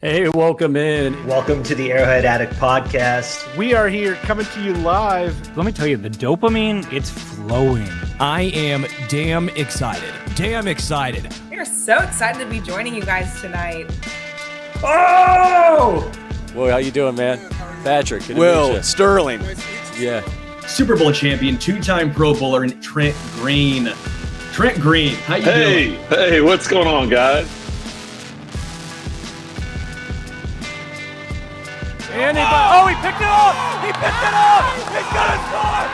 Hey, welcome in. Welcome to the Arrowhead Addict podcast. We are here coming to you live. Let me tell you, the dopamine, it's flowing. I am damn excited. Damn excited. We are so excited to be joining you guys tonight. Oh! Well, how you doing, man? Patrick. Will Sterling. Yeah. Super Bowl champion, two-time Pro Bowler, and Trent Green. Trent Green, how you doing? Hey, what's going on, guys? Oh, he picked it up! He picked it up! He's gonna score!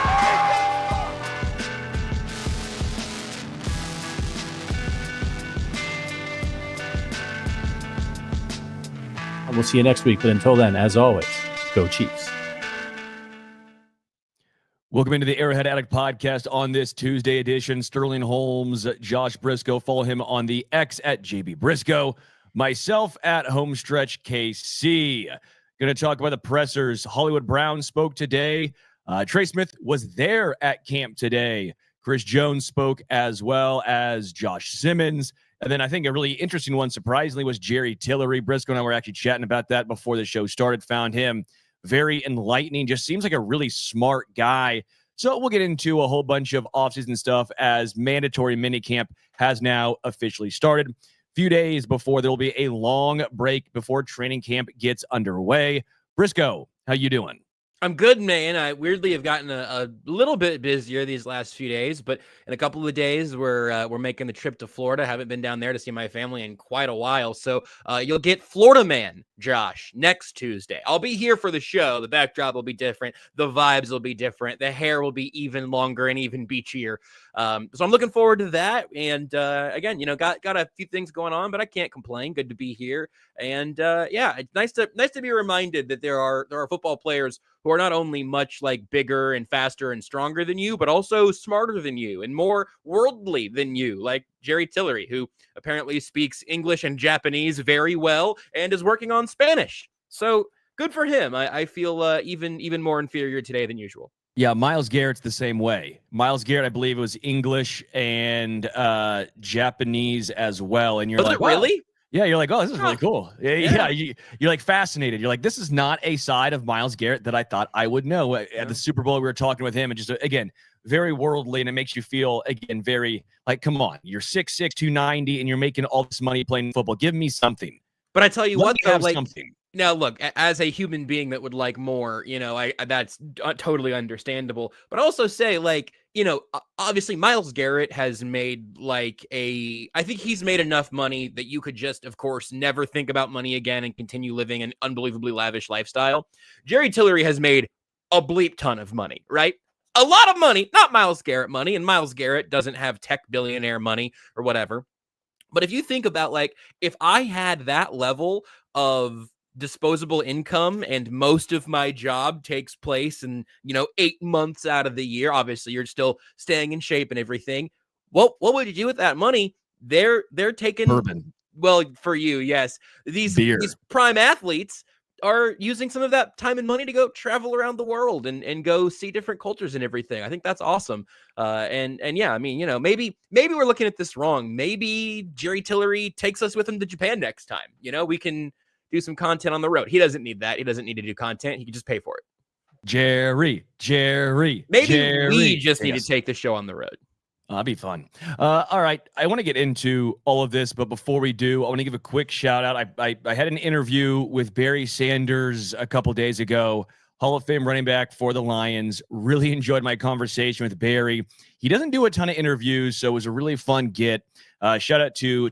And we'll see you next week. But until then, as always, go Chiefs. Welcome into the Arrowhead Addict podcast on this Tuesday edition. Sterling Holmes, Josh Brisco. Follow him on the X at JB Brisco. Myself at Homestretch KC. Going to talk about the pressers. Hollywood Brown spoke today. Trey Smith was there at camp today. Chris Jones spoke as well as Josh Simmons. And then I think a really interesting one, surprisingly, was Jerry Tillery. Brisco and I were actually chatting about that before the show started. Found him very enlightening. Just seems like a really smart guy. So we'll get into a whole bunch of offseason stuff as mandatory minicamp has now officially started. Few days before there will be a long break before training camp gets underway. Brisco, how you doing? I'm good, man. I weirdly have gotten a little bit busier these last few days, but in a couple of days we're making the trip to Florida. Haven't been down there to see my family in quite a while, so you'll get Florida Man Josh next Tuesday. I'll be here for the show. The backdrop will be different. The vibes will be different. The hair will be even longer and even beachier. So I'm looking forward to that. And again, got a few things going on, but I can't complain. Good to be here. And yeah, it's nice to be reminded that there are football players who are not only much like bigger and faster and stronger than you, but also smarter than you and more worldly than you, like Jerry Tillery, who apparently speaks English and Japanese very well and is working on Spanish. So good for him. I feel even more inferior today than usual. Yeah, Myles Garrett's the same way. Myles Garrett, I believe, was English and Japanese as well. And you're like, wow. Really? Yeah, you're like, oh, this is really cool. Yeah. You're like fascinated. You're like, this is not a side of Myles Garrett that I thought I would know. At the Super Bowl, we were talking with him, and just, again, very worldly, and it makes you feel, again, very, like, come on, you're 6'6", 290, and you're making all this money playing football. Give me something. But I tell you what, though, like, something. Now, look, as a human being that would like more, I that's totally understandable. But also say, like, obviously Myles Garrett has made I think he's made enough money that you could just, of course, never think about money again and continue living an unbelievably lavish lifestyle. Jerry Tillery has made a bleep ton of money, right? A lot of money, not Myles Garrett money. And Myles Garrett doesn't have tech billionaire money or whatever. But if you think about, like, if I had that level of disposable income and most of my job takes place in 8 months out of the year, obviously you're still staying in shape and everything, what would you do with that money? They're taking bourbon. Well, for you, yes, these prime athletes are using some of that time and money to go travel around the world and go see different cultures and everything. I think that's awesome. And yeah, I mean, maybe we're looking at this wrong. Maybe Jerry Tillery takes us with him to Japan next time. We can do some content on the road. He doesn't need that. He doesn't need to do content. He can just pay for it. Jerry. Maybe we just need to take the show on the road. That'd be fun. All right. I want to get into all of this, but before we do, I want to give a quick shout out. I had an interview with Barry Sanders a couple days ago, Hall of Fame running back for the Lions. Really enjoyed my conversation with Barry. He doesn't do a ton of interviews, so it was a really fun get. Shout out to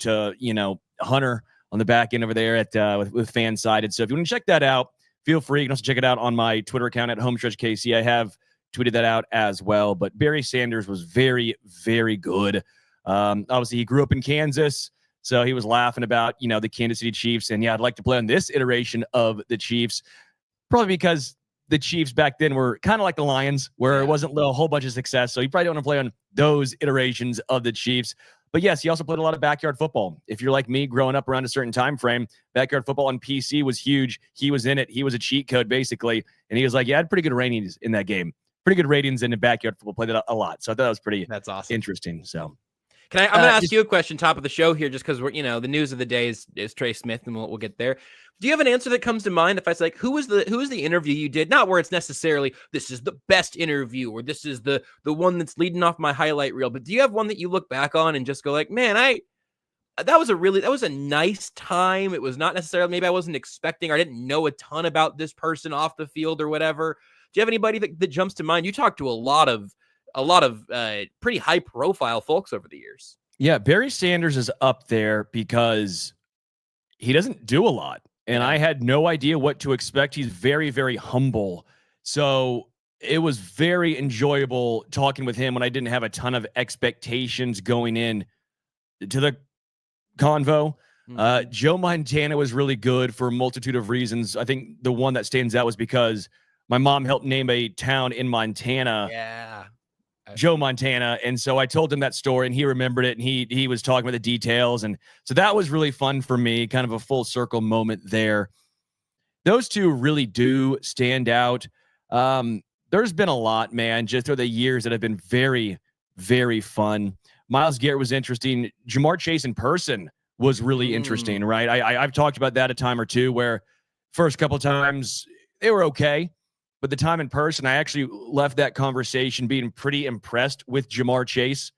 Hunter on the back end over there at with Fansided. So if you want to check that out, feel free. You can also check it out on my Twitter account at HomestretchKC. I have tweeted that out as well. But Barry Sanders was very, very good. Obviously, he grew up in Kansas, so he was laughing about the Kansas City Chiefs. And yeah, I'd like to play on this iteration of the Chiefs, probably because the Chiefs back then were kind of like the Lions, where it wasn't a whole bunch of success. So you probably don't want to play on those iterations of the Chiefs. But yes, he also played a lot of backyard football. If you're like me, growing up around a certain time frame, backyard football on PC was huge. He was in it. He was a cheat code, basically. And he was like, yeah, I had pretty good ratings in that game. Pretty good ratings in the backyard football. Played it a lot. So I thought that was pretty That's awesome. Interesting. So I'm going to ask you a question top of the show here, just because we're, the news of the day is Trey Smith, and we'll get there. Do you have an answer that comes to mind if I say, like, who was the interview you did? Not where it's necessarily this is the best interview or this is the one that's leading off my highlight reel, but do you have one that you look back on and just go like, man, that was a nice time. It was not necessarily, maybe I wasn't expecting, or I didn't know a ton about this person off the field or whatever. Do you have anybody that jumps to mind? You talked to a lot of pretty high profile folks over the years. Yeah, Barry Sanders is up there because he doesn't do a lot. And I had no idea what to expect. He's very, very humble. So it was very enjoyable talking with him when I didn't have a ton of expectations going in to the convo. Joe Montana was really good for a multitude of reasons. I think the one that stands out was because my mom helped name a town in Montana. Yeah. Joe Montana. And so I told him that story and he remembered it, and he was talking about the details. And so that was really fun for me, kind of a full circle moment there. Those two really do stand out. There's been a lot, man, just through the years that have been very, very fun. Myles Garrett was interesting. Jamar Chase in person was really interesting, right? I've talked about that a time or two, where first couple times they were okay. But the time in person, I actually left that conversation being pretty impressed with Jamar Chase.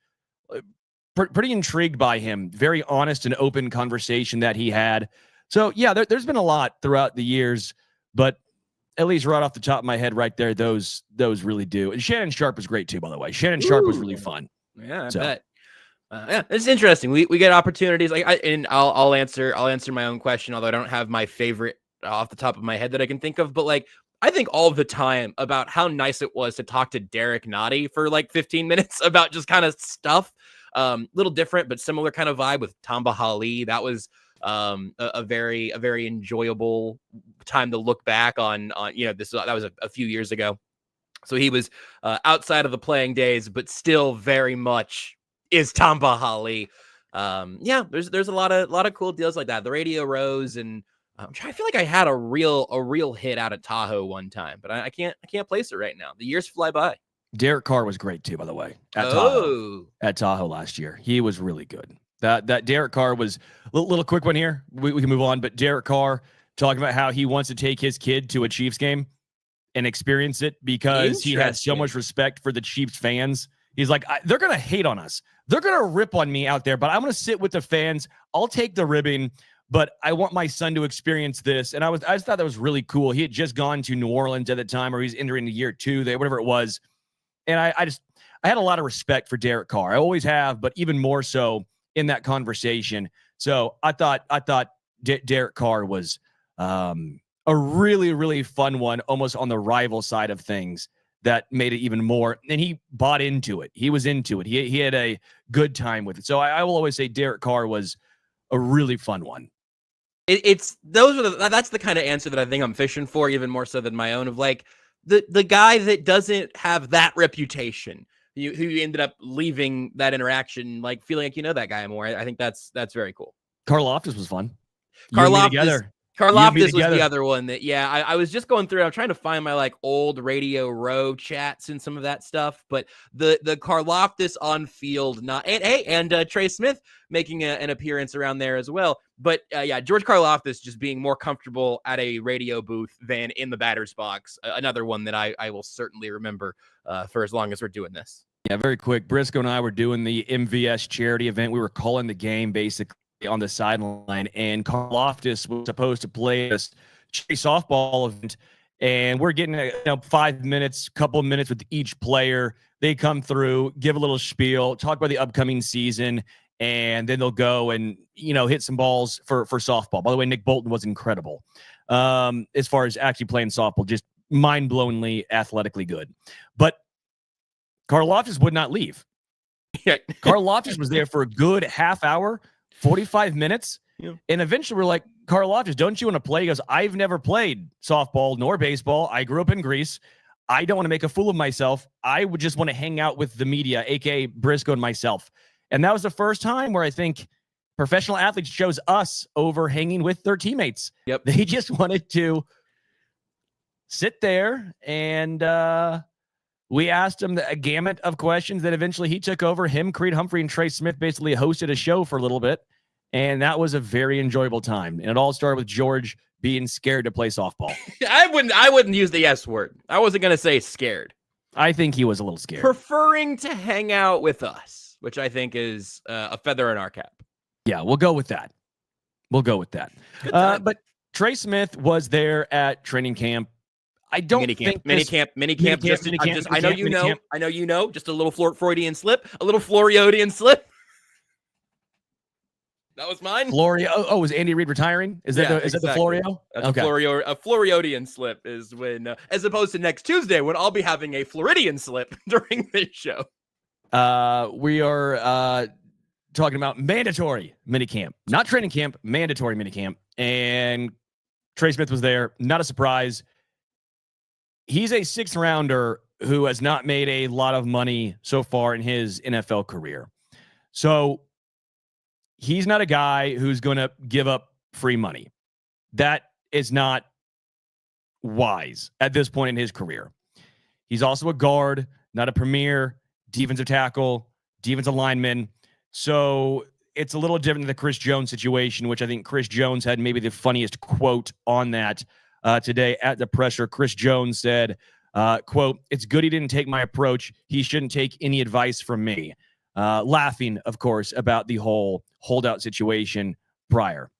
Pretty intrigued by him. Very honest and open conversation that he had. So, yeah, there's been a lot throughout the years. But at least right off the top of my head right there, those really do. And Shannon Sharp was great, too, by the way. Shannon Sharp was really fun. Yeah, I bet. Yeah, it's interesting. We get opportunities. I'll answer my own question, although I don't have my favorite off the top of my head that I can think of. But, I think all the time about how nice it was to talk to Derek Nottie for 15 minutes about just kind of stuff. Little different, but similar kind of vibe with Tamba Hali. That was a very enjoyable time to look back on. That was a few years ago. So he was outside of the playing days, but still very much is Tamba Hali. There's a lot of cool deals like that. The Radio Rose, and I feel like I had a real hit out at Tahoe one time, but I can't place it right now. The years fly by. Derek Carr was great too, by the way, at Tahoe last year. He was really good. That Derek Carr was little quick one here. We can move on, but Derek Carr talking about how he wants to take his kid to a Chiefs game and experience it because he had so much respect for the Chiefs fans. He's like, they're going to hate on us. They're going to rip on me out there, but I'm going to sit with the fans. I'll take the ribbing. But I want my son to experience this. And I just thought that was really cool. He had just gone to New Orleans at the time, or he's entering the year 2 there, whatever it was. And I had a lot of respect for Derek Carr. I always have, but even more so in that conversation. So I thought Derek Carr was a really, really fun one, almost on the rival side of things, that made it even more. And he bought into it. He was into it. He had a good time with it. So I will always say Derek Carr was a really fun one. That's the kind of answer that I think I'm fishing for, even more so than my own, of the guy that doesn't have that reputation, who ended up leaving that interaction feeling like that guy more. I think that's very cool. Karl Loftus was fun. Karl Loftus was the other one that, I was just going through. I'm trying to find my old Radio Row chats and some of that stuff, but the Karl Loftus on field, and Trey Smith making an appearance around there as well. But George Karl Loftus just being more comfortable at a radio booth than in the batter's box. Another one that I will certainly remember for as long as we're doing this. Yeah, very quick. Brisco and I were doing the MVS charity event. We were calling the game basically on the sideline, and Karl Loftus was supposed to play this softball event, and we're getting 5 minutes, couple of minutes with each player. They come through, give a little spiel, talk about the upcoming season, and then they'll go and hit some balls for softball. By the way, Nick Bolton was incredible as far as actually playing softball, just mind-blowingly athletically good. But Karl Loftus would not leave. Karl Loftus was there for a good half hour, 45 minutes. Yeah. And eventually we're like, Karl Loftus, don't you want to play? He goes, I've never played softball nor baseball. I grew up in Greece. I don't want to make a fool of myself. I would just want to hang out with the media, aka Brisco and myself. And that was the first time where I think professional athletes chose us over hanging with their teammates. Yep. They just wanted to sit there and We asked him a gamut of questions that eventually he took over. Him, Creed Humphrey, and Trey Smith basically hosted a show for a little bit, and that was a very enjoyable time. And it all started with George being scared to play softball. I wouldn't use the S word. I wasn't going to say scared. I think he was a little scared. Preferring to hang out with us, which I think is a feather in our cap. Yeah, we'll go with that. But Trey Smith was there at training camp. I don't think minicamp. I know you know. Just a little Freudian slip, a little Floriodian slip. That was mine. Florio. Oh, was Andy Reid retiring? Is that the Florio? That's okay. A Floriodian slip is when, as opposed to next Tuesday when I'll be having a Floridian slip during this show. We are talking about mandatory minicamp, not training camp, mandatory minicamp, and Trey Smith was there. Not a surprise. He's a 6th rounder who has not made a lot of money so far in his NFL career. So he's not a guy who's going to give up free money. That is not wise at this point in his career. He's also a guard, not a premier defensive tackle, defensive lineman. So it's a little different than the Chris Jones situation, which I think Chris Jones had maybe the funniest quote on that today at the presser. Chris Jones said, quote, "It's good he didn't take my approach. He shouldn't take any advice from me." Laughing, of course, about the whole holdout situation prior.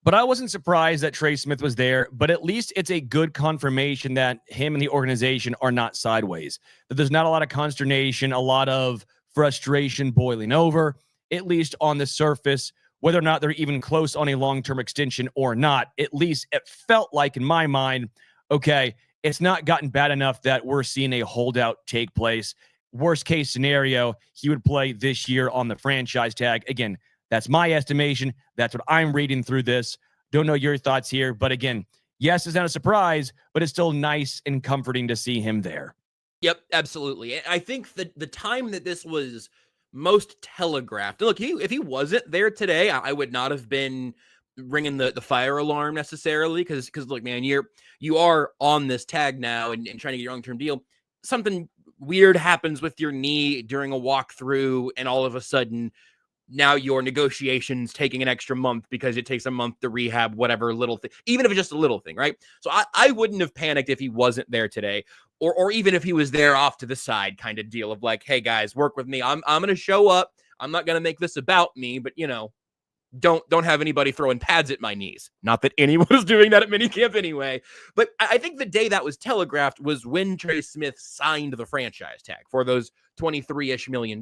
But I wasn't surprised that Trey Smith was there, but at least it's a good confirmation that him and the organization are not sideways, that there's not a lot of consternation, a lot of frustration boiling over, at least on the surface. Whether or not they're even close on a long-term extension or not, at least it felt like in my mind, okay, it's not gotten bad enough that we're seeing a holdout take place. Worst case scenario, he would play this year on the franchise tag. Again, that's my estimation. That's what I'm reading through this. Don't know your thoughts here, but again, yes, it's not a surprise, but it's still nice and comforting to see him there. Yep, absolutely. I think that the time that this was most telegraphed. Look, if he wasn't there today, I would not have been ringing the fire alarm necessarily, because look, man, you are on this tag now and trying to get your long-term deal. Something weird happens with your knee during a walkthrough, and all of a sudden now your negotiations taking an extra month because it takes a month to rehab whatever little thing, even if it's just a little thing, right? So I wouldn't have panicked if he wasn't there today, or even if he was there off to the side kind of deal of like, hey guys, work with me. I'm going to show up. I'm not going to make this about me, but don't have anybody throwing pads at my knees. Not that anyone was doing that at minicamp anyway. But I think the day that was telegraphed was when Trey Smith signed the franchise tag for those $23-ish million.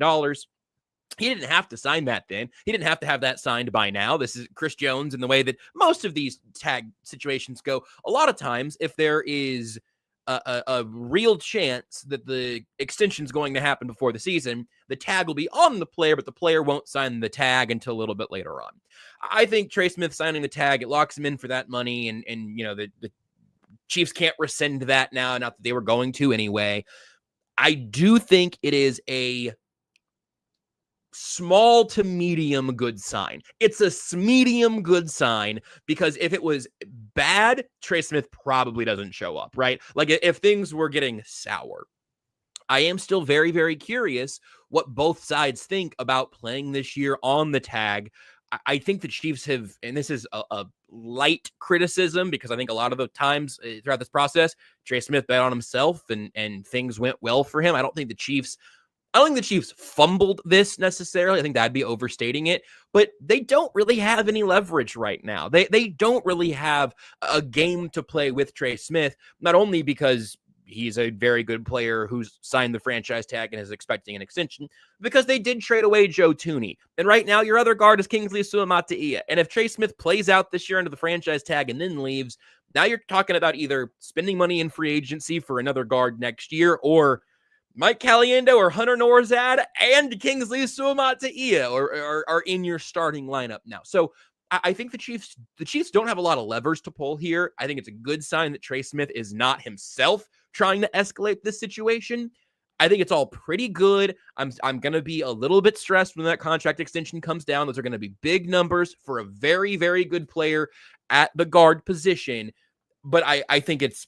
He didn't have to sign that then. He didn't have to have that signed by now. This is Chris Jones, and the way that most of these tag situations go. A lot of times, if there is a real chance that the extension is going to happen before the season, the tag will be on the player, but the player won't sign the tag until a little bit later on. I think Trey Smith signing the tag, it locks him in for that money, and the Chiefs can't rescind that now, not that they were going to anyway. I do think it is a small to medium good sign. It's a medium good sign, because if it was bad, Trey Smith probably doesn't show up, right? Like if things were getting sour. I am still very, very curious what both sides think about playing this year on the tag. I think the Chiefs have, and this is a light criticism, because I think a lot of the times throughout this process, Trey Smith bet on himself and things went well for him. I don't think the Chiefs fumbled this necessarily. I think that'd be overstating it, but they don't really have any leverage right now. They don't really have a game to play with Trey Smith, not only because he's a very good player who's signed the franchise tag and is expecting an extension, because they did trade away Joe Thuney. And right now, your other guard is Kingsley Suamataia. And if Trey Smith plays out this year under the franchise tag and then leaves, now you're talking about either spending money in free agency for another guard next year, or Mike Caliendo or Hunter Norzad and Kingsley Suamataia are in your starting lineup now. So I think the Chiefs don't have a lot of levers to pull here. I think it's a good sign that Trey Smith is not himself trying to escalate this situation. I think it's all pretty good. I'm going to be a little bit stressed when that contract extension comes down. Those are going to be big numbers for a very, very good player at the guard position. But I think it's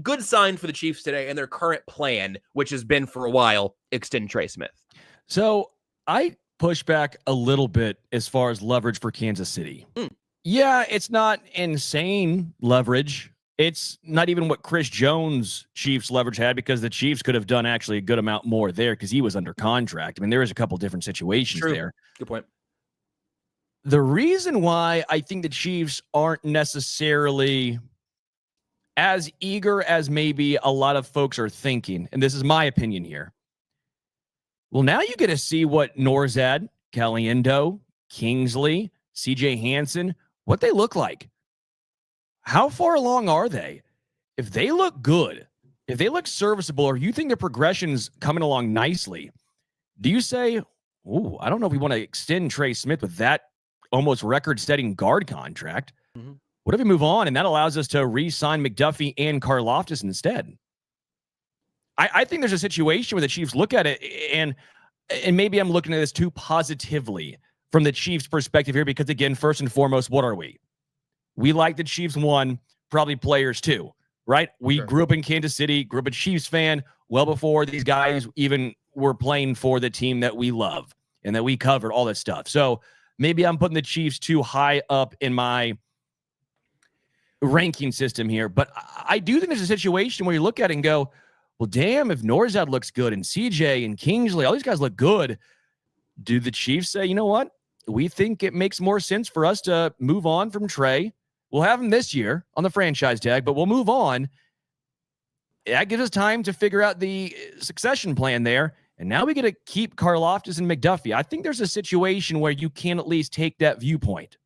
good sign for the Chiefs today and their current plan, which has been for a while, extend Trey Smith. So I push back a little bit as far as leverage for Kansas City. Yeah, it's not insane leverage. It's not even what Chris Jones' Chiefs leverage had, because the Chiefs could have done actually a good amount more there because he was under contract. I mean, there was a couple different situations there. Good point. The reason why I think the Chiefs aren't necessarily as eager as maybe a lot of folks are thinking, and this is my opinion here. Well, now you get to see what Norzad, Caliendo, Kingsley, CJ Hansen, what they look like. How far along are they? If they look good, if they look serviceable, or you think the progression's coming along nicely, do you say, "Ooh, I don't know if we want to extend Trey Smith with that almost record-setting guard contract"? What if we move on and that allows us to re-sign McDuffie and Karlaftis instead? I think there's a situation where the Chiefs look at it, and maybe I'm looking at this too positively from the Chiefs' perspective here, because, again, first and foremost, what are we? We like the Chiefs, one, probably players too, right? We grew up in Kansas City, grew up a Chiefs fan well before these guys even were playing for the team that we love and that we covered, all that stuff. So maybe I'm putting the Chiefs too high up in my ranking system here, but I do think there's a situation where you look at it and go, well, damn, if Norzad looks good and CJ and Kingsley, all these guys look good, do the Chiefs say, you know what? We think it makes more sense for us to move on from Trey. We'll have him this year on the franchise tag, but we'll move on. That gives us time to figure out the succession plan there. And now we get to keep Karlaftis and McDuffie. I think there's a situation where you can at least take that viewpoint.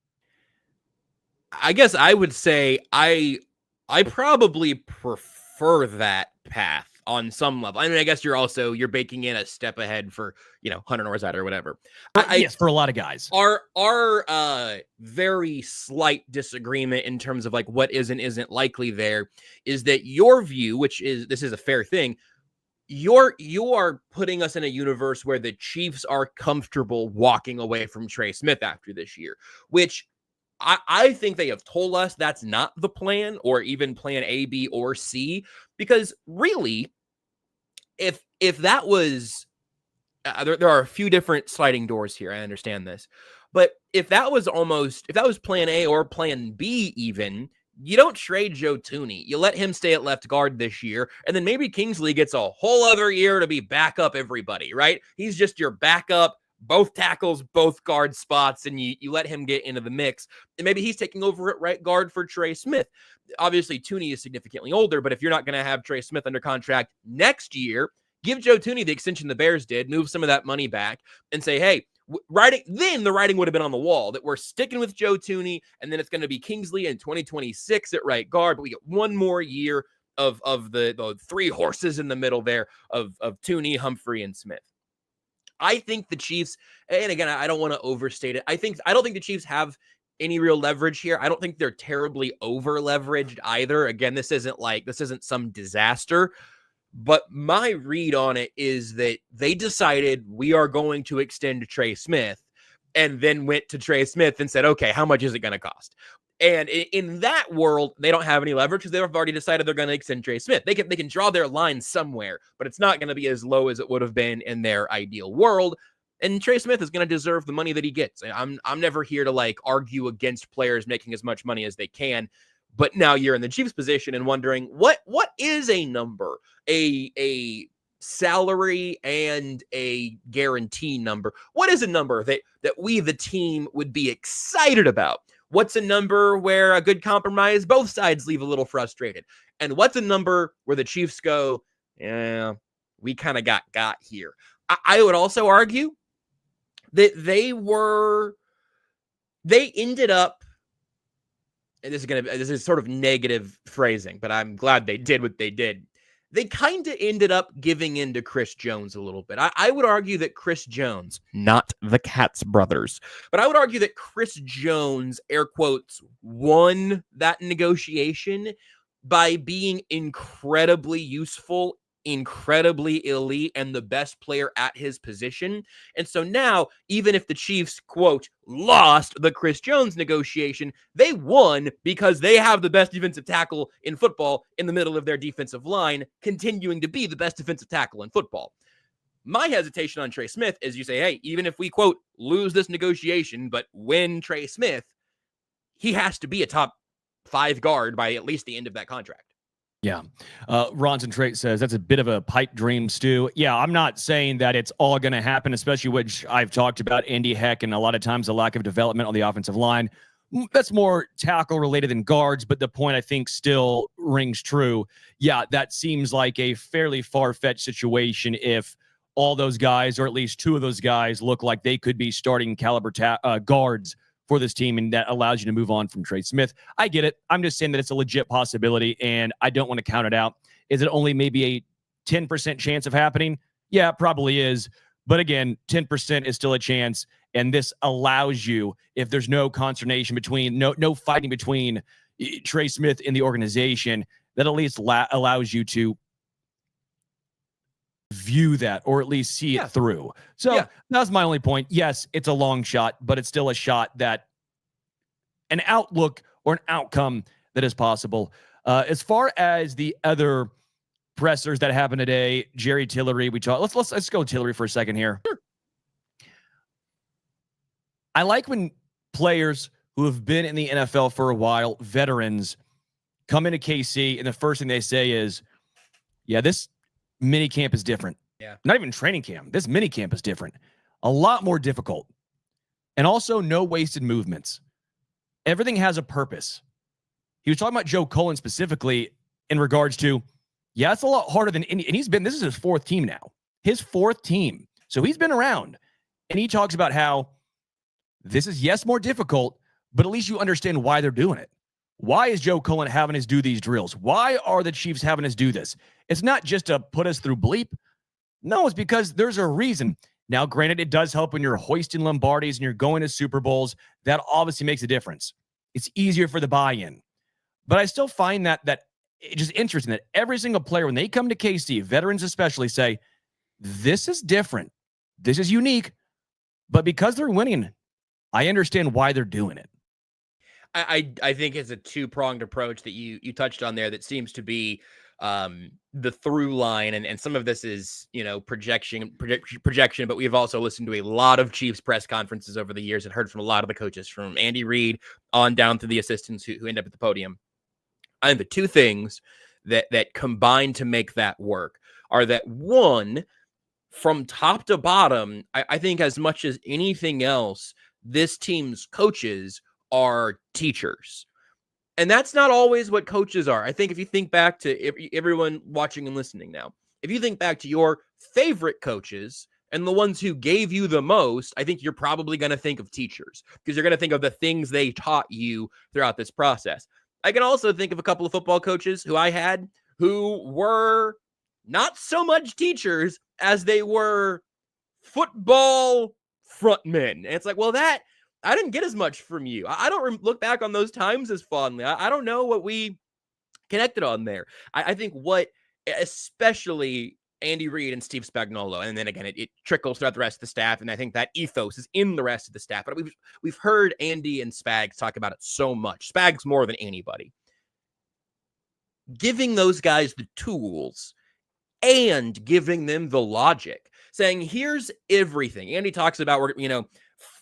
I guess I would say I probably prefer that path on some level. I mean, I guess you're baking in a step ahead for, Hunter Norzad or whatever. Yes, for a lot of guys. Our very slight disagreement in terms of like what is and isn't likely there is that your view, which is, this is a fair thing, you are putting us in a universe where the Chiefs are comfortable walking away from Trey Smith after this year, which I think they have told us that's not the plan, or even plan A, B, or C, because really, if that was, there are a few different sliding doors here. I understand this, but if that was plan A or plan B, even, you don't trade Joe Thuney. You let him stay at left guard this year, and then maybe Kingsley gets a whole other year to be backup everybody, right? He's just your backup, both tackles, both guard spots, and you let him get into the mix. And maybe he's taking over at right guard for Trey Smith. Obviously, Thuney is significantly older, but if you're not going to have Trey Smith under contract next year, give Joe Thuney the extension the Bears did, move some of that money back, and say, hey, then the writing would have been on the wall that we're sticking with Joe Thuney, and then it's going to be Kingsley in 2026 at right guard, but we get one more year of the three horses in the middle there of Thuney, Humphrey, and Smith. I think the Chiefs, and again, I don't want to overstate it. I don't think the Chiefs have any real leverage here. I don't think they're terribly over leveraged either. Again, this isn't some disaster, but my read on it is that they decided we are going to extend Trey Smith, and then went to Trey Smith and said, okay, how much is it going to cost? And in that world, they don't have any leverage because they've already decided they're going to extend Trey Smith. They can draw their line somewhere, but it's not going to be as low as it would have been in their ideal world. And Trey Smith is going to deserve the money that he gets. I'm never here to argue against players making as much money as they can. But now you're in the Chiefs position and wondering what is a number, a salary and a guarantee number. What is a number that we, the team, would be excited about? What's a number where a good compromise, both sides leave a little frustrated? And what's a number where the Chiefs go, yeah, we kind of got here? I would also argue that they ended up, and this is sort of negative phrasing, but I'm glad they did what they did. They kind of ended up giving in to Chris Jones a little bit. I would argue that Chris Jones, not the Katz brothers, but I would argue that Chris Jones, air quotes, won that negotiation by being incredibly useful incredibly elite and the best player at his position. And so now, even if the Chiefs, quote, lost the Chris Jones negotiation, they won because they have the best defensive tackle in football in the middle of their defensive line, continuing to be the best defensive tackle in football. My hesitation on Trey Smith is you say, hey, even if we, quote, lose this negotiation, but win Trey Smith, he has to be a top 5 guard by at least the end of that contract. Yeah. Ronson Trait says that's a bit of a pipe dream, Stu. Yeah, I'm not saying that it's all going to happen, especially which I've talked about Andy Heck and a lot of times the lack of development on the offensive line. That's more tackle related than guards, but the point I think still rings true. Yeah, that seems like a fairly far-fetched situation if all those guys, or at least 2 of those guys, look like they could be starting caliber guards for this team, and that allows you to move on from Trey Smith. I get it. I'm just saying that it's a legit possibility, and I don't want to count it out. Is it only maybe a 10% chance of happening? Yeah, it probably is. But again, 10% is still a chance, and this allows you, if there's no consternation between, no fighting between Trey Smith and the organization, that at least allows you to view that or at least see it through. So that's my only point. Yes, it's a long shot, but it's still a shot that an outlook or an outcome that is possible. As far as the other pressers that happened today, Jerry Tillery, we talked. Let's go Tillery for a second here. Sure. I like when players who have been in the NFL for a while, veterans, come into KC and the first thing they say is, yeah, this minicamp is different. Yeah. Not even training camp. This minicamp is different. A lot more difficult. And also no wasted movements. Everything has a purpose. He was talking about Joe Cullen specifically in regards to, yeah, it's a lot harder than any, and this is his 4th team now. His 4th team. So he's been around. And he talks about how this is, yes, more difficult, but at least you understand why they're doing it. Why is Joe Cullen having us do these drills? Why are the Chiefs having us do this? It's not just to put us through bleep. No, it's because there's a reason. Now, granted, it does help when you're hoisting Lombardis and you're going to Super Bowls. That obviously makes a difference. It's easier for the buy-in. But I still find that it's just interesting that every single player, when they come to KC, veterans especially, say, this is different. This is unique. But because they're winning, I understand why they're doing it. I think it's a 2-pronged approach that you touched on there that seems to be the through line, and some of this is, projection, but we've also listened to a lot of Chiefs press conferences over the years and heard from a lot of the coaches, from Andy Reid on down to the assistants who end up at the podium. I think the 2 things that combine to make that work are that, one, from top to bottom, I think as much as anything else, this team's coaches are teachers. And that's not always what coaches are. I think if you think back to everyone watching and listening now, if you think back to your favorite coaches and the ones who gave you the most, I think you're probably going to think of teachers, because you're going to think of the things they taught you throughout this process. I can also think of a couple of football coaches who I had who were not so much teachers as they were football frontmen. And it's like, well, I didn't get as much from you. I don't look back on those times as fondly. I don't know what we connected on there. I think what, especially Andy Reid and Steve Spagnuolo, and then again, it trickles throughout the rest of the staff, and I think that ethos is in the rest of the staff. But we've heard Andy and Spags talk about it so much. Spags more than anybody. Giving those guys the tools and giving them the logic, saying, here's everything. Andy talks about,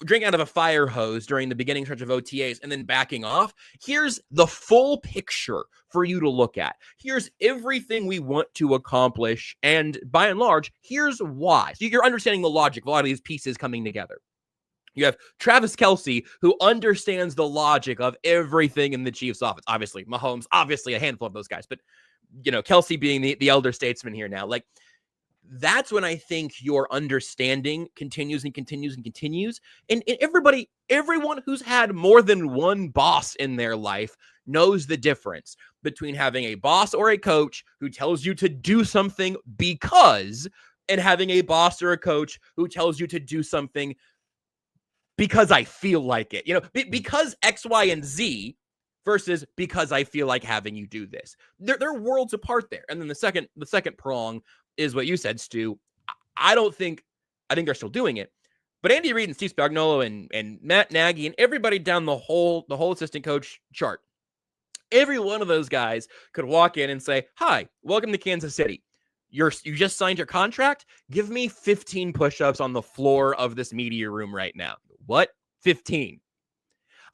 drinking out of a fire hose during the beginning stretch of OTAs and then backing off. Here's the full picture for you to look at. Here's everything we want to accomplish. And by and large, here's why. So you're understanding the logic of a lot of these pieces coming together. You have Travis Kelce, who understands the logic of everything in the Chiefs offense. Obviously, Mahomes, obviously a handful of those guys. But, Kelce being the elder statesman here now. Like, that's when I think your understanding continues and continues and continues. And everyone who's had more than one boss in their life knows the difference between having a boss or a coach who tells you to do something and having a boss or a coach who tells you to do something because I feel like it. Because X, Y, and Z, versus because I feel like having you do this. They're worlds apart there. And then the second prong is what you said, Stu. I think they're still doing it. But Andy Reid and Steve Spagnuolo and Matt Nagy and everybody down the whole assistant coach chart, every one of those guys could walk in and say, "Hi, welcome to Kansas City. You just signed your contract. Give me 15 push-ups on the floor of this media room right now." What? 15?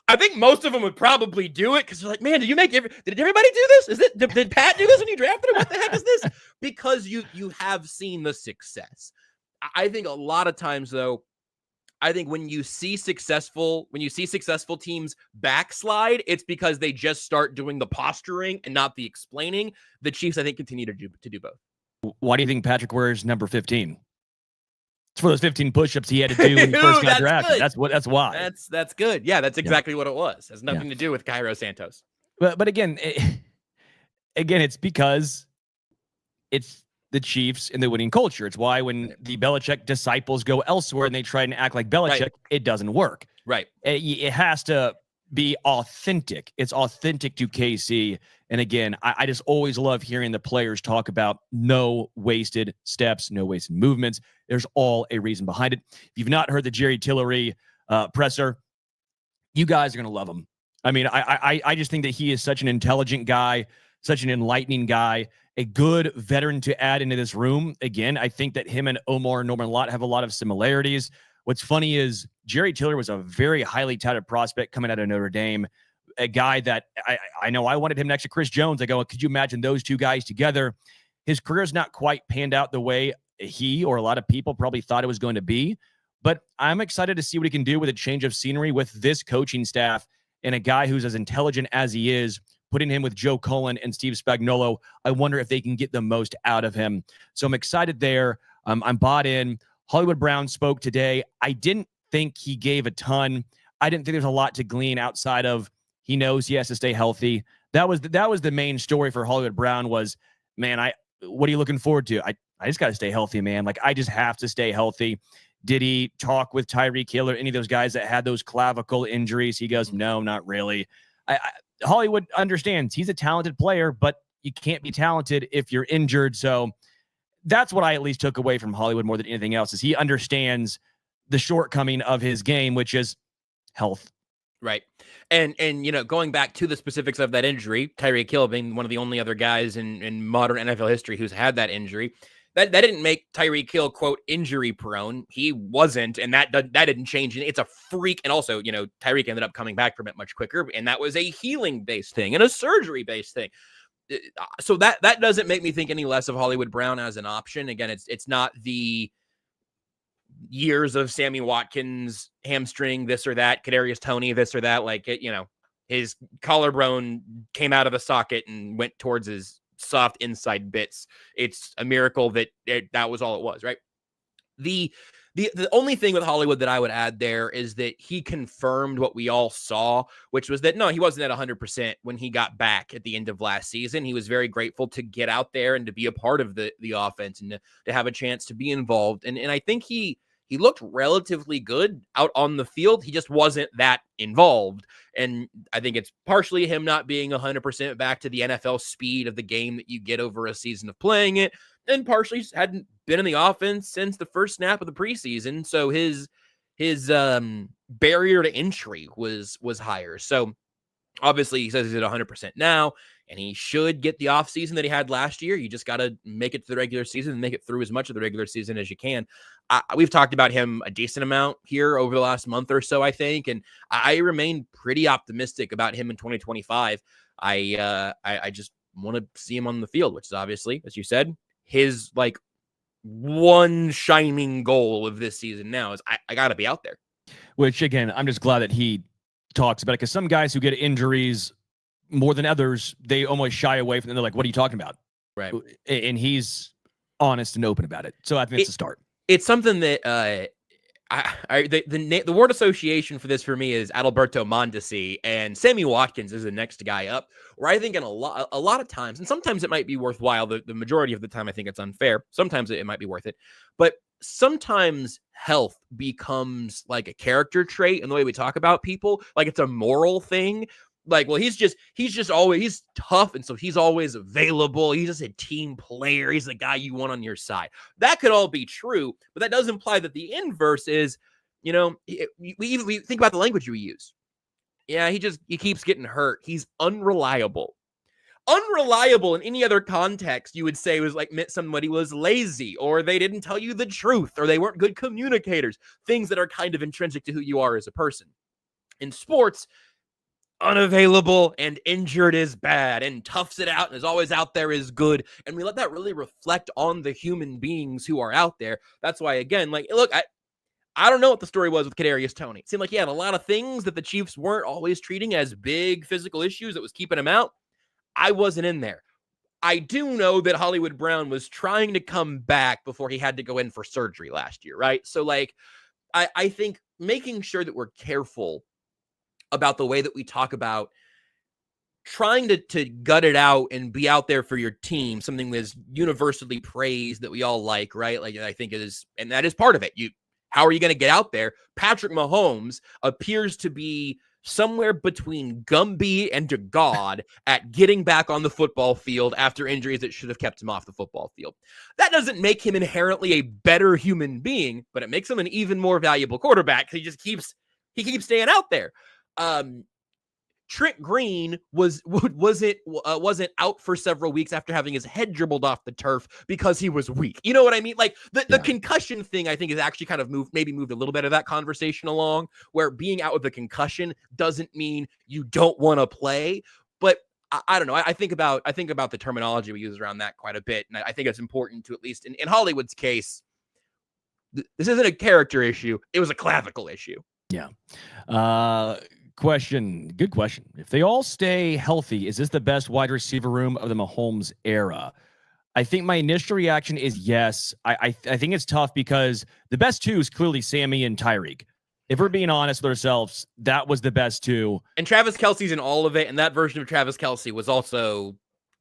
I think most of them would probably do it because they're like, "Man, did everybody do this? Did Pat do this when you drafted him? What the heck is this?" Because you have seen the success. I think a lot of times, though, when you see successful teams backslide, it's because they just start doing the posturing and not the explaining. The Chiefs, I think, continue to do both. Why do you think Patrick wears number 15? It's for those 15 push-ups he had to do when he first got drafted. Good. That's why. That's good. Yeah, that's exactly what it was. It has nothing to do with Cairo Santos. But again, it's because it's the Chiefs and the winning culture. It's why when the Belichick disciples go elsewhere and they try and act like Belichick, it doesn't work. Right. It has to be authentic. It's authentic to KC. And again, I just always love hearing the players talk about no wasted steps, no wasted movements. There's all a reason behind it. If you've not heard the Jerry Tillery presser, you guys are going to love him. I mean, I just think that he is such an intelligent guy, such an enlightening guy, a good veteran to add into this room. Again, I think that him and Omar Norman Lott have a lot of similarities. What's funny is Jerry Tillery was a very highly touted prospect coming out of Notre Dame, a guy that I know I wanted him next to Chris Jones. I go, could you imagine those two guys together? His career's not quite panned out the way he or a lot of people probably thought it was going to be, but I'm excited to see what he can do with a change of scenery with this coaching staff and a guy who's as intelligent as he is, putting him with Joe Cullen and Steve Spagnuolo. I wonder if they can get the most out of him. So I'm excited there. I'm bought in. Hollywood Brown spoke today. I didn't think he gave a ton. I didn't think there's a lot to glean outside of he knows he has to stay healthy. That was the main story for Hollywood Brown was, man, what are you looking forward to? I just got to stay healthy, man. Like, I just have to stay healthy. Did he talk with Tyreek Hill or any of those guys that had those clavicle injuries? He goes, no, not really. Hollywood understands he's a talented player, but you can't be talented if you're injured. So that's what I at least took away from Hollywood more than anything else is he understands the shortcoming of his game, which is health. Right. And going back to the specifics of that injury, Tyreek Hill being one of the only other guys in modern NFL history who's had that injury, that didn't make Tyreek Hill, quote, injury prone. He wasn't, and that didn't change. It's a freak. And also, Tyreek ended up coming back from it much quicker, and that was a healing-based thing and a surgery-based thing. So that doesn't make me think any less of Hollywood Brown as an option. Again, it's not the years of Sammy Watkins hamstring this or that, Kadarius Toney this or that. Like his collarbone came out of the socket and went towards his soft inside bits. It's a miracle that was all it was, right? The only thing with Hollywood that I would add there is that he confirmed what we all saw, which was that, no, he wasn't at 100% when he got back at the end of last season. He was very grateful to get out there and to be a part of the offense and to have a chance to be involved. And I think he looked relatively good out on the field. He just wasn't that involved. And I think it's partially him not being 100% back to the NFL speed of the game that you get over a season of playing it, and partially just hadn't been in the offense since the first snap of the preseason. So his barrier to entry was higher. So obviously he says he's at 100% now, and he should get the offseason that he had last year. You just got to make it to the regular season and make it through as much of the regular season as you can. We've talked about him a decent amount here over the last month or so, I think, and I remain pretty optimistic about him in 2025. I just want to see him on the field, which is obviously, as you said, his like one shining goal of this season now is I got to be out there. Which, again, I'm just glad that he talks about it, because some guys who get injuries more than others, they almost shy away from them. They're like, what are you talking about? Right. And he's honest and open about it. So I think it's a start. It's something that the word association for this for me is Adalberto Mondesi, and Sammy Watkins is the next guy up, where I think in a lot of times, and sometimes it might be worthwhile, the majority of the time I think it's unfair. Sometimes it might be worth it. But sometimes health becomes like a character trait in the way we talk about people, like it's a moral thing. like, well, he's tough, and so he's always available. He's just a team player. He's the guy you want on your side. That could all be true, but that does imply that the inverse is, we think about the language we use. Yeah, he keeps getting hurt. He's unreliable. Unreliable in any other context, you would say was like meant somebody was lazy, or they didn't tell you the truth, or they weren't good communicators. Things that are kind of intrinsic to who you are as a person. In sports, unavailable and injured is bad, and toughs it out and is always out there is good. And we let that really reflect on the human beings who are out there. That's why, again, like, look, I don't know what the story was with Kadarius Toney. It seemed like he had a lot of things that the Chiefs weren't always treating as big physical issues that was keeping him out. I wasn't in there. I do know that Hollywood Brown was trying to come back before he had to go in for surgery last year, right? So, like, I think making sure that we're careful about the way that we talk about trying to gut it out and be out there for your team, something that is universally praised that we all like, right? Like, I think it is, and that is part of it. How are you going to get out there? Patrick Mahomes appears to be somewhere between Gumby and to God at getting back on the football field after injuries that should have kept him off the football field. That doesn't make him inherently a better human being, but it makes him an even more valuable quarterback. He just keeps staying out there. Trent Green wasn't out for several weeks after having his head dribbled off the turf because he was weak. You know what I mean? Like the concussion thing, I think, is actually kind of moved a little bit of that conversation along, where being out with a concussion doesn't mean you don't want to play. But I don't know. I think about the terminology we use around that quite a bit, and I think it's important to, at least in Hollywood's case, this isn't a character issue. It was a clavicle issue. Yeah. Good question. If they all stay healthy, is this the best wide receiver room of the Mahomes era? I think my initial reaction is yes. I think it's tough because the best two is clearly Sammy and Tyreek. If we're being honest with ourselves, that was the best two. And Travis Kelce's in all of it, and that version of Travis Kelce was also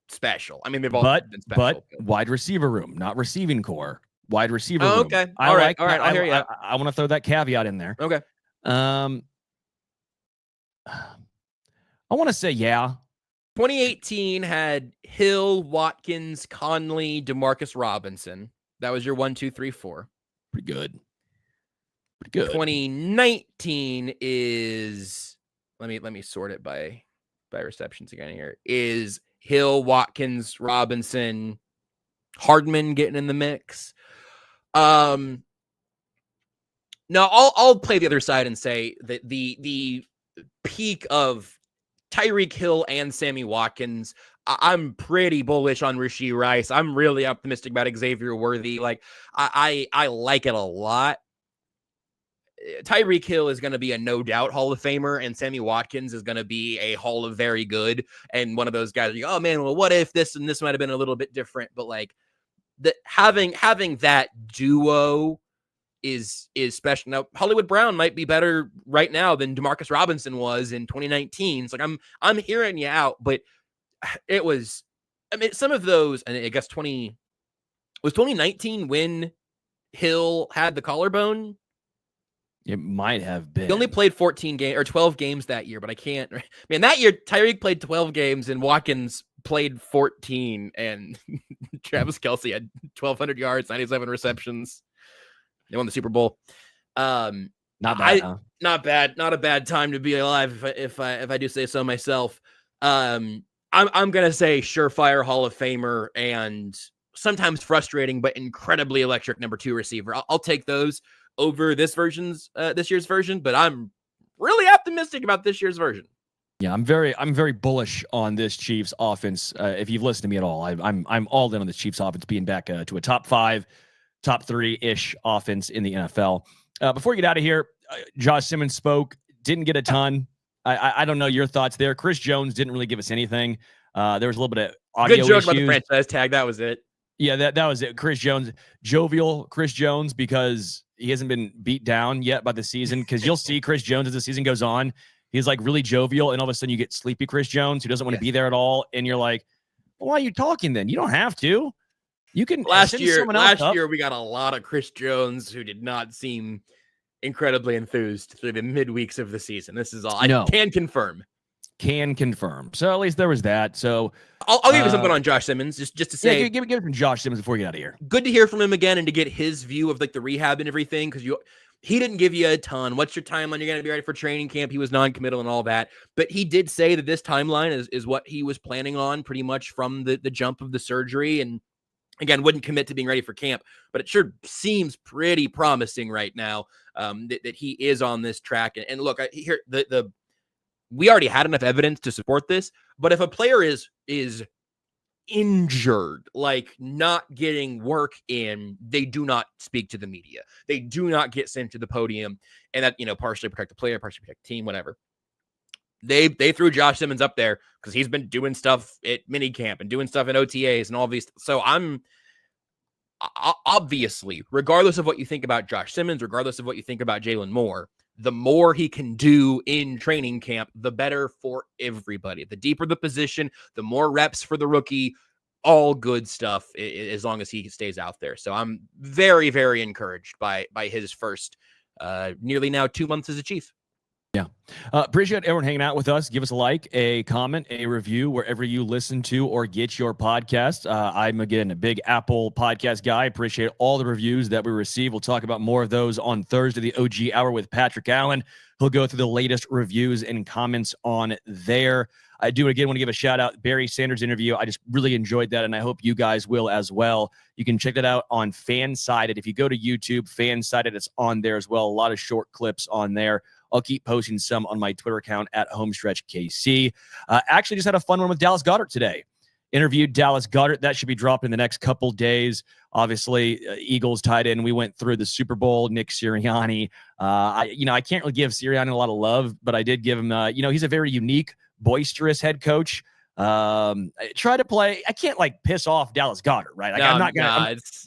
special. I mean, they've all been special. But wide receiver room, not receiving core. Wide receiver room. Okay. All right. I'll hear you. I want to throw that caveat in there. Okay. I want to say, yeah. 2018 had Hill, Watkins, Conley, Demarcus Robinson. That was your 1, 2, 3, 4. Pretty good. 2019 is, let me sort it by receptions again here. Is Hill, Watkins, Robinson, Hardman getting in the mix? No, I'll play the other side and say that the peak of Tyreek Hill and Sammy Watkins, I'm pretty bullish on Rashee Rice. I'm really optimistic about Xavier Worthy. Like, I like it a lot. Tyreek Hill is going to be a no doubt Hall of Famer, and Sammy Watkins is going to be a Hall of Very Good. And one of those guys, oh man, well, what if this and this might have been a little bit different? But like, having that duo is special. Now, Hollywood Brown might be better right now than Demarcus Robinson was in 2019. It's like, I'm hearing you out, but it was, I mean, some of those, and I guess 2019 when Hill had the collarbone. It might have been. He only played 14 games or 12 games that year, but I can't. Man, that year Tyreek played 12 games and Watkins played 14, and Travis Kelce had 1,200 yards, 97 receptions. They won the Super Bowl. Not bad. Huh? Not bad. Not a bad time to be alive, if I do say so myself. I'm gonna say surefire Hall of Famer and sometimes frustrating but incredibly electric number 2 receiver. I'll take those over this year's version, but I'm really optimistic about this year's version. Yeah, I'm very bullish on this Chiefs offense. If you've listened to me at all, I'm all in on the Chiefs offense being back to a top 5, top 3-ish offense in the NFL. Before we get out of here, Josh Simmons spoke, didn't get a ton. I don't know your thoughts there. Chris Jones didn't really give us anything. There was a little bit of audio Good joke issues. about the franchise tag. That was it. Yeah, that was it. Chris Jones, jovial Chris Jones, because he hasn't been beat down yet by the season. Because you'll see Chris Jones as the season goes on, he's like really jovial, and all of a sudden you get sleepy Chris Jones who doesn't want to be there at all, and you're like, well, why are you talking then? You don't have to. You can. Last year we got a lot of Chris Jones who did not seem incredibly enthused through the midweeks of the season. This is all I can confirm. can confirm. So at least there was that. So I'll give you something on Josh Simmons, just to say, give it from Josh Simmons before we get out of here. Good to hear from him again and to get his view of like the rehab and everything, because he didn't give you a ton. What's your timeline? You're going to be ready for training camp. He was non-committal and all that, but he did say that this timeline is what he was planning on pretty much from the jump of the surgery. And again, wouldn't commit to being ready for camp, but it sure seems pretty promising right now that he is on this track. And look, here we already had enough evidence to support this, but if a player is injured, like not getting work in, they do not speak to the media. They do not get sent to the podium, and that, partially protect the player, partially protect the team, whatever. They threw Josh Simmons up there because he's been doing stuff at minicamp and doing stuff in OTAs and all these. So I'm obviously, regardless of what you think about Josh Simmons, regardless of what you think about Jalen Moore, the more he can do in training camp, the better for everybody. The deeper the position, the more reps for the rookie, all good stuff as long as he stays out there. So I'm very, very encouraged by his first nearly now 2 months as a Chief. Yeah. Appreciate everyone hanging out with us. Give us a like, a comment, a review wherever you listen to or get your podcast. I'm, again, a big Apple podcast guy. Appreciate all the reviews that we receive. We'll talk about more of those on Thursday, the OG Hour with Patrick Allen. He'll go through the latest reviews and comments on there. I do, again, want to give a shout out Barry Sanders interview. I just really enjoyed that, and I hope you guys will as well. You can check that out on Fansided. If you go to YouTube, Fansided, it's on there as well. A lot of short clips on there. I'll keep posting some on my Twitter account at HomestretchKC. Actually just had a fun one with Dallas Goedert today. Interviewed Dallas Goedert. That should be dropped in the next couple days. Obviously, Eagles tight end. We went through the Super Bowl. Nick Sirianni. I can't really give Sirianni a lot of love, but I did give him, he's a very unique, boisterous head coach. Try to play. I can't piss off Dallas Goedert, right?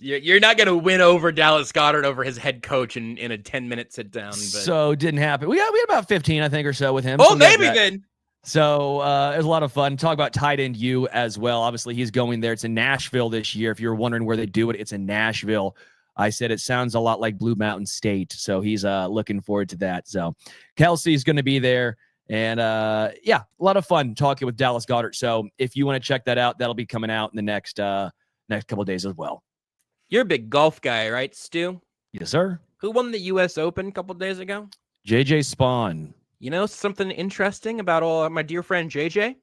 You're not gonna win over Dallas Goedert over his head coach in a 10-minute sit down. But. So it didn't happen. We had about 15, I think, or so with him. Oh, maybe then. So it was a lot of fun. Talk about tight end U as well. Obviously, he's going there. It's in Nashville this year. If you're wondering where they do it, it's in Nashville. I said it sounds a lot like Blue Mountain State, so he's looking forward to that. So Kelsey's going to be there. And a lot of fun talking with Dallas Goedert. So if you want to check that out, that'll be coming out in the next couple of days as well. You're a big golf guy, right, Stu? Yes, sir. Who won the U.S. Open a couple of days ago? JJ Spawn. You know something interesting about my dear friend JJ?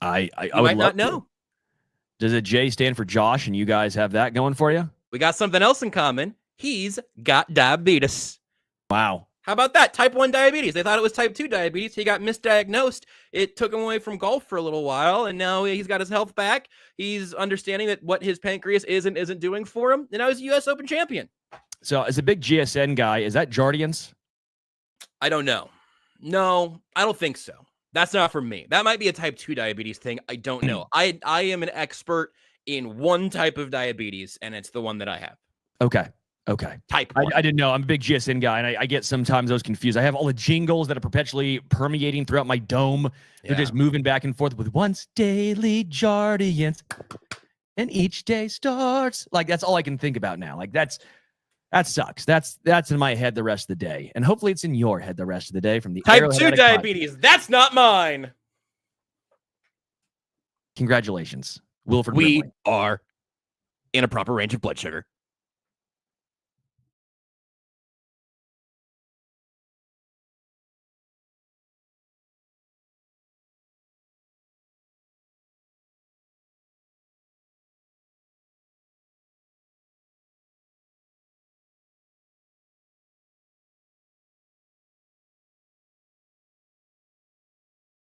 I might not know. Does a J stand for Josh, and you guys have that going for you? We got something else in common. He's got diabetes. Wow. How about that? Type 1 diabetes. They thought it was type 2 diabetes. He got misdiagnosed. It took him away from golf for a little while, and now he's got his health back. He's understanding that what his pancreas is and isn't doing for him, and now he's a U.S. Open champion. So as a big GSN guy, is that Jardiance? I don't know. No, I don't think so. That's not for me. That might be a type 2 diabetes thing. I don't know. I am an expert in one type of diabetes, and it's the one that I have. Okay. Type 1. I didn't know. I'm a big GSN guy, and I get sometimes those confused. I have all the jingles that are perpetually permeating throughout my dome. They're just moving back and forth with once daily Jardiance, and each day starts. That's all I can think about now. That sucks. That's in my head the rest of the day, and hopefully it's in your head the rest of the day from the type Arrowhead 2 Addict diabetes. podcast. That's not mine. Congratulations, Wilford. We Brimley. are in a proper range of blood sugar.